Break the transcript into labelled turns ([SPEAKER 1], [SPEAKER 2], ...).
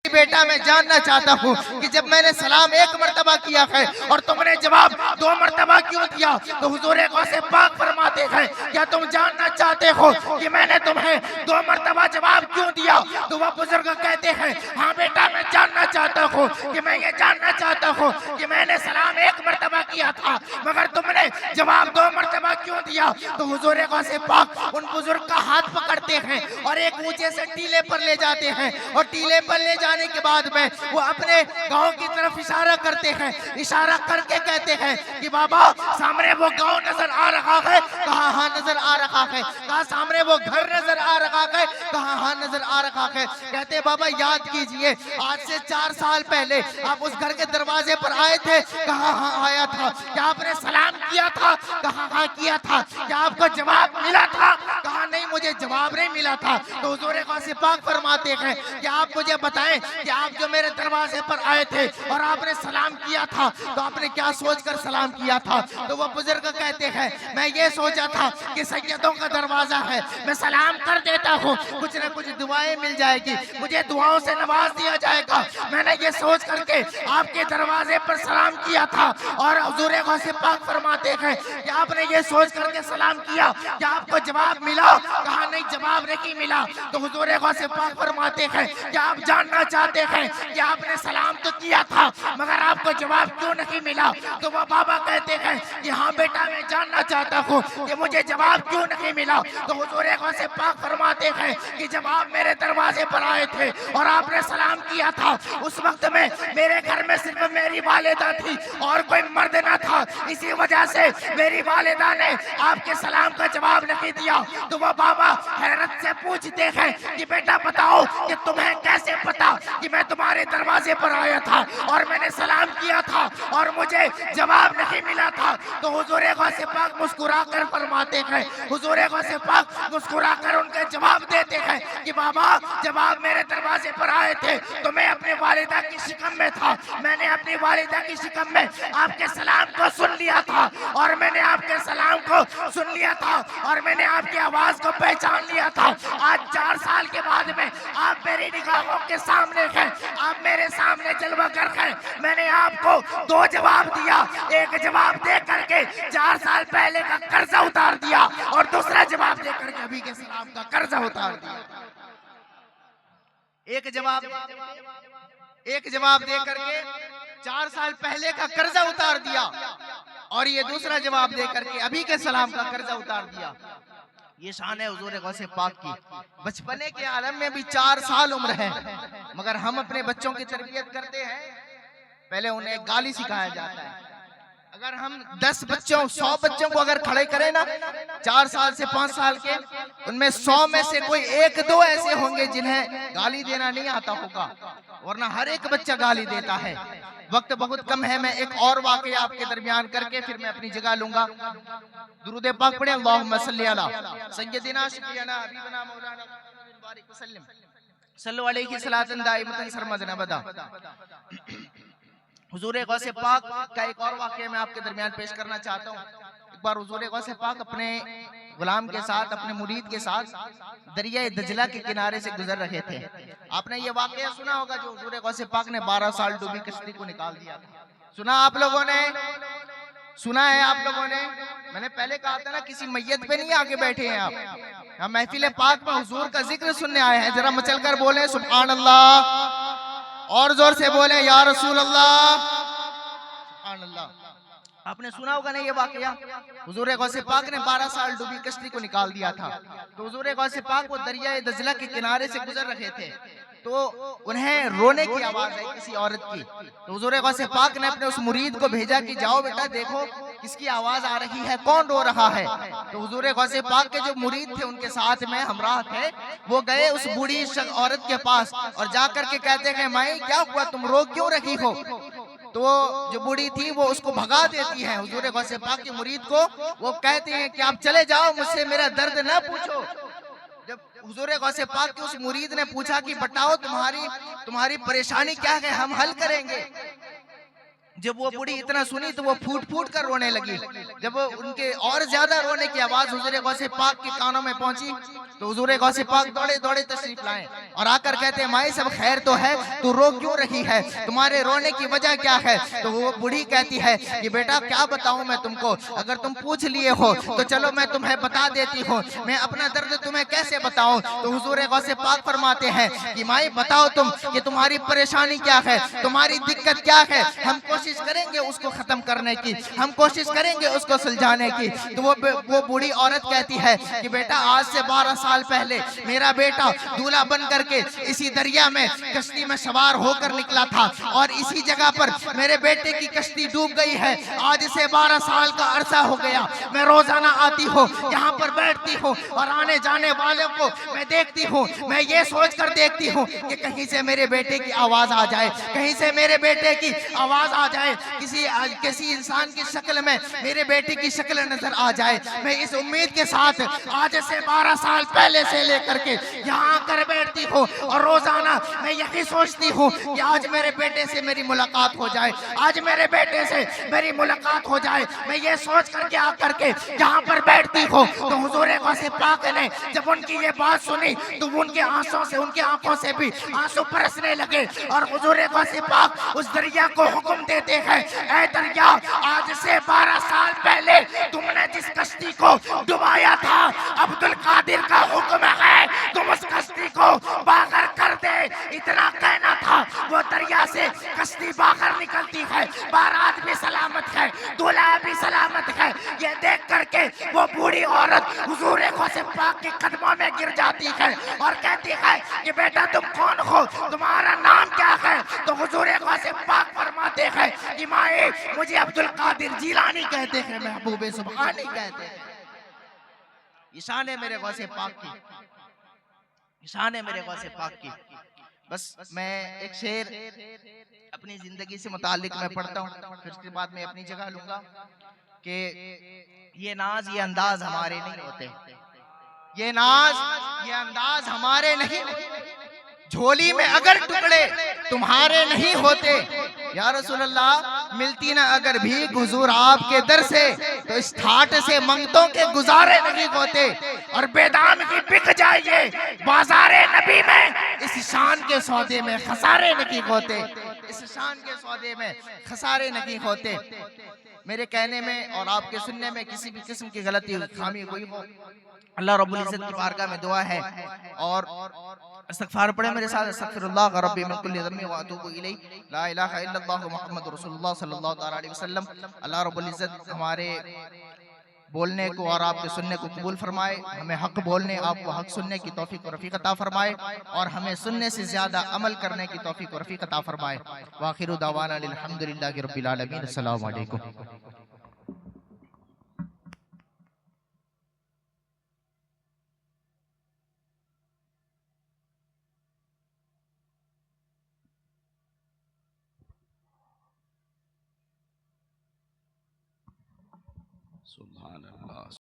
[SPEAKER 1] کہ بیٹا میں جاننا چاہتا ہوں کہ جب میں نے سلام ایک مرتبہ کیا ہے اور تم نے جواب 2 مرتبہ کیوں دیا؟ تو حضور غوث پاک فرماتے ہیں کیا تم جاننا چاہتے ہو کہ میں نے تمہیں 2 مرتبہ جواب کیوں دیا؟ تو وہ بزرگ کہتے ہیں ہاں بیٹا میں جاننا چاہتا ہوں کہ میں یہ جاننا چاہتا ہوں کہ میں نے سلام ایک مرتبہ کیا تھا مگر تم نے جواب 2 مرتبہ کیوں دیا؟ تو حضور غوث پاک ان بزرگ کا ہاتھ پکڑتے ہیں اور ایک اونچے سے ٹیلے پر لے جاتے ہیں اور ٹیلے پر لے جانے کے بعد میں وہ اپنے گاؤں کی طرف اشارہ کرتے ہیں، اشارہ کر کے کہتے ہیں کہ بابا سامنے وہ گاؤں نظر آ رہا ہے؟ کہا ہاں نظر آ رہا ہے۔ کہا سامنے وہ گھر نظر آ رہا ہے؟ کہا ہاں نظر آ رہا ہے۔ کہتے بابا یاد کیجئے آج سے 4 سال پہلے آپ اس گھر کے دروازے پر آئے تھے؟ کہا ہاں آیا تھا۔ کیا آپ نے سلام کیا تھا؟ کہا ہاں کیا تھا۔ کیا آپ کو جواب ملا تھا؟ کہا نہیں مجھے جواب نہیں ملا تھا۔ تو حضور غوث پاک فرماتے ہیں کہ آپ مجھے بتائیں کہ آپ جو میرے دروازے پر آئے تھے اور آپ نے سلام کیا تھا تو آپ نے کیا سوچ کر سلام کیا تھا؟ تو وہ بزرگ کہتے ہیں میں یہ سوچا تھا کہ سیدوں کا دروازہ ہے، میں سلام کر دیتا ہوں کچھ نہ کچھ دعائیں مل جائے گی، مجھے دعاؤں سے نواز دیا جائے گا۔ میں نے یہ سوچ کر کے آپ کے دروازے پر سلام کیا تھا۔ اور حضور غوث پاک فرماتے ہیں کہ آپ نے یہ سوچ کر کے سلام کیا، کیا آپ کو جواب ملا؟ کہا نہیں جواب نہیں ملا۔ تو حضور غوث پاک فرماتے ہیں کہ آپ جاننا چاہتے ہیں کہ آپ نے سلام تو کیا تھا مگر آپ کو جواب کیوں نہیں ملا؟ تو وہ بابا کہتے ہیں کہ ہاں بیٹا میں جاننا چاہتا ہوں کہ مجھے جواب کیوں نہیں ملا؟ تو حضور غوث پاک فرماتے ہیں کہ جب آپ میرے دروازے پر آئے تھے اور آپ نے سلام کیا تھا اس وقت میں میرے گھر میں صرف میری والدہ تھی اور کوئی مرد نہ تھا، اسی وجہ سے میری والدہ نے آپ کے سلام کا جواب نہیں دیا۔ تو وہ بابا حیرت سے پوچھتے ہیں کہ بیٹا بتاؤ کہ تمہیں کیسے پتا کہ میں تمہارے دروازے پر آیا تھا اور میں نے سلام کیا تھا اور مجھے جواب نہیں ملا تھا؟ تو حضور غوث پاک مسکرا کر فرماتے ہیں، حضور غوث پاک مسکرا کر ان کے جواب دیتے ہیں کہ بابا جب آپ میرے دروازے پر آئے تھے تو میں اپنے والدہ کی شکم میں تھا، میں نے اپنی والدہ کی شکم میں آپ کے سلام کو سن لیا تھا اور میں نے آپ کے سلام کو سن لیا تھا اور میں نے آپ کی آواز کو پہچان لیا تھا۔ آج 4 سال کے بعد میں آپ میری نگاہوں کے سامنے ہیں، آپ میرے سامنے جلوہ گر ہیں۔ میں نے آپ کو 2 جواب دیا، ایک جواب دے کر کے 4 سال پہلے کا قرضہ اتار دیا اور دوسرا جواب دے کر کے ابھی کے سلام کا قرضہ اتار دیا۔ ایک جواب دے کر کے 4 سال پہلے کا قرضہ اتار دیا اور یہ دوسرا جواب دے کر کے ابھی کے سلام کا قرضہ اتار دیا۔ یہ شان ہے حضور غوث پاک کی۔ بچپنے کے عالم میں بھی 4 سال عمر ہے مگر ہم اپنے بچوں کی تربیت کرتے ہیں، پہلے انہیں گالی سکھایا جاتا ہے۔ اگر ہم 10 بچوں 100 بچوں کو اگر کھڑے کریں نا 4 سال سے 5 سال کے، ان میں 100 میں سے کوئی 1-2 ایسے ہوں گے جنہیں گالی دینا نہیں آتا ہوگا، ورنہ ہر ایک بچہ گالی دیتا ہے۔ وقت بہت کم ہے، میں ایک اور واقعہ آپ کے درمیان کر کے پھر میں اپنی جگہ لوں گا۔ درود پاک پڑھیں، اللہم صلی علی سیدنا شفیعنا حبیبنا مولانا بارک وسلم صلو علیہ صلاۃ دائمۃ سرمدنا بدا۔ حضور غوث پاک کا ایک اور واقعہ میں آپ کے درمیان پیش کرنا چاہتا ہوں۔ ایک بار حضور غوث پاک اپنے غلام کے ساتھ، اپنے مرید کے ساتھ دریائے دجلہ کے کنارے سے گزر رہے تھے۔ آپ نے یہ واقعہ سنا ہوگا جو حضور غوث پاک نے 12 سال ڈوبی کشتی کو نکال دیا تھا۔ سنا آپ لوگوں نے؟ سنا ہے آپ لوگوں نے؟ میں نے پہلے کہا تھا نا کسی میت پہ نہیں آگے بیٹھے ہیں آپ، ہم محفل پاک میں حضور کا ذکر سننے آئے ہیں۔ ذرا مچل کر بولیں سبحان اللہ، اور زور سے بولیں یا رسول اللہ، سبحان اللہ۔ آپ نے سنا ہوگا نا یہ واقعہ، حضور غوث پاک نے 12 سال ڈوبی کشتی کو نکال دیا تھا۔ تو حضور غوث پاک وہ دریائے دجلہ کے کنارے سے گزر رہے تھے تو انہیں رونے کی آواز آئی کسی عورت کی۔ تو حضور غوث پاک نے اپنے اس مرید کو بھیجا کہ جاؤ بیٹا دیکھو کس کی آواز آ رہی ہے، کون رو رہا ہے۔ تو حضور غوث پاک کے جو مرید تھے ان کے ساتھ میں ہمراہ تھے، وہ گئے اس بوڑھی عورت کے پاس اور جا کر کے کہتے ہیں مائی کیا ہوا، تم رو کیوں رہی ہو؟ تو جو بوڑھی تھی وہ اس کو بھگا دیتی ہے حضور غوث پاک کے مرید کو، وہ کہتے ہیں کہ آپ چلے جاؤ، مجھ سے میرا درد نہ پوچھو۔ جب حضور غوث پاک کے اس مرید نے پوچھا کہ بتاؤ تمہاری پریشانی کیا ہے، ہم حل کریں گے۔ جب وہ بوڑھی اتنا سنی تو وہ پھوٹ پھوٹ کر رونے لگی. جب وہ ان کے اور زیادہ رونے کی آواز حضور غوث پاک کے کانوں میں پہنچی تو حضور غوث پاک دوڑے دوڑے تشریف لائے اور آ کر کہتے ہیں مائی سب خیر تو ہے, تو رو کیوں رہی ہے, تمہارے رونے کی وجہ کیا ہے؟ تو وہ بوڑھی کہتی ہے کہ بیٹا کیا بتاؤں میں تم کو, اگر تم پوچھ لیے ہو تو چلو میں تمہیں بتا دیتی ہوں, میں اپنا درد تمہیں کیسے بتاؤں. تو حضور غوث پاک فرماتے ہیں کہ مائی بتاؤ تم کہ تمہاری پریشانی کیا ہے, تمہاری دقت کیا ہے, ہم کوشش کریں گے اس کو ختم کرنے کی, ہم کوشش کریں گے اس کو سلجھانے کی. تو وہ بوڑھی عورت کہتی ہے کہ بیٹا آج سے 12 سال پہلے میرا بیٹا دولہا بن کر کے اسی دریا میں کشتی میں سوار ہو کر نکلا تھا اور اسی جگہ پر میرے بیٹے کی کشتی ڈوب گئی ہے. آج سے 12 سال کا عرصہ ہو گیا, میں روزانہ آتی ہوں یہاں پر بیٹھتی ہوں اور آنے جانے والوں کو میں دیکھتی ہوں, میں یہ سوچ کر دیکھتی ہوں کہ کہیں سے میرے بیٹے کی آواز آ جائے, کہیں سے میرے بیٹے کی آواز آ جائے, کسی انسان کی شکل میں میرے بیٹے کی شکل نظر آ جائے. میں اس امید کے ساتھ آج سے 12 سال پہلے سے لے کر کے یہاں آ کر بیٹھتی ہوں اور روزانہ میں یہی سوچتی ہوں کہ آج میرے بیٹے سے میری ملاقات ہو جائے, آج میرے بیٹے سے میری ملاقات ہو جائے. میں یہ سوچ کر کے آ کر کے یہاں پر بیٹھتی ہوں تو حضور غوث پاک نے جب ان کی یہ بات سنی تو ان کے آنسوں سے, ان کے آنکھوں سے بھی آنسو برسنے لگے اور حضور غوث پاک اس دریا کو حکم دیتے ہیں, اے دریا آج سے 12 سال پہلے تم نے جس کشتی کو ڈبایا تھا عبد القادر کا حکم ہے تم اس کشتی کو باہر کر دے. اتنا کہنا تھا وہ دریا سے کشتی باہر نکلتی ہے, بارات بھی سلامت ہے, دولہا بھی سلامت ہے. یہ دیکھ کر کے وہ بوڑھی عورت حضور غوث پاک کے قدموں میں گر جاتی ہے اور کہتی ہے کہ بیٹا تم کون ہو, تمہارا نام کیا ہے؟ تو حضور غوث پاک فرماتے ہیں کہ مائے مجھے عبد القادر جیلانی کہتے ہیں, محبوب سبحانی کہتے ہیں. شان ہے میرے غوث پاک کی, شان ہے میرے غوث پاک کی. بس میں ایک شعر اپنی زندگی سے متعلق میں پڑھتا ہوں, پھر اس کے بعد میں اپنی جگہ لوں گا کہ یہ ناز یہ انداز ہمارے نہیں ہوتے, یہ ناز یہ انداز ہمارے نہیں, جھولی میں اگر ٹکڑے تمہارے نہیں ہوتے. یا رسول اللہ ملتی نہ اگر بھیک حضور آپ کے در سے تو اس ٹھاٹ سے منگتوں کے گزارے نہیں ہوتے. اور بیدام کی بک جائیے بازار نبی میں, اس شان کے سودے میں خسارے نہیں ہوتے, اس شان کے سودے میں خسارے نہیں ہوتے. میرے کہنے میں اور آپ کے سننے میں کسی بھی قسم کی غلطی خامی کوئی ہو, اللہ رب العزت کی بارگاہ میں دعا ہے اور استغفار پڑھیں میرے ساتھ. استغفر اللہ ربی من کل ذنب واتوب الیہ, لا الہ الا اللہ محمد رسول اللہ صلی اللہ علیہ وسلم. اللہ رب العزت ہمارے بولنے کو اور آپ کے سننے کو قبول فرمائے, ہمیں حق بولنے آپ کو حق سننے کی توفیق و رفیق عطا فرمائے اور ہمیں سننے سے زیادہ عمل کرنے کی توفیق و رفیق عطا فرمائے. وآخر دعوانا الحمدللہ رب العالمین. السلام علیکم.
[SPEAKER 2] سبحان اللہ.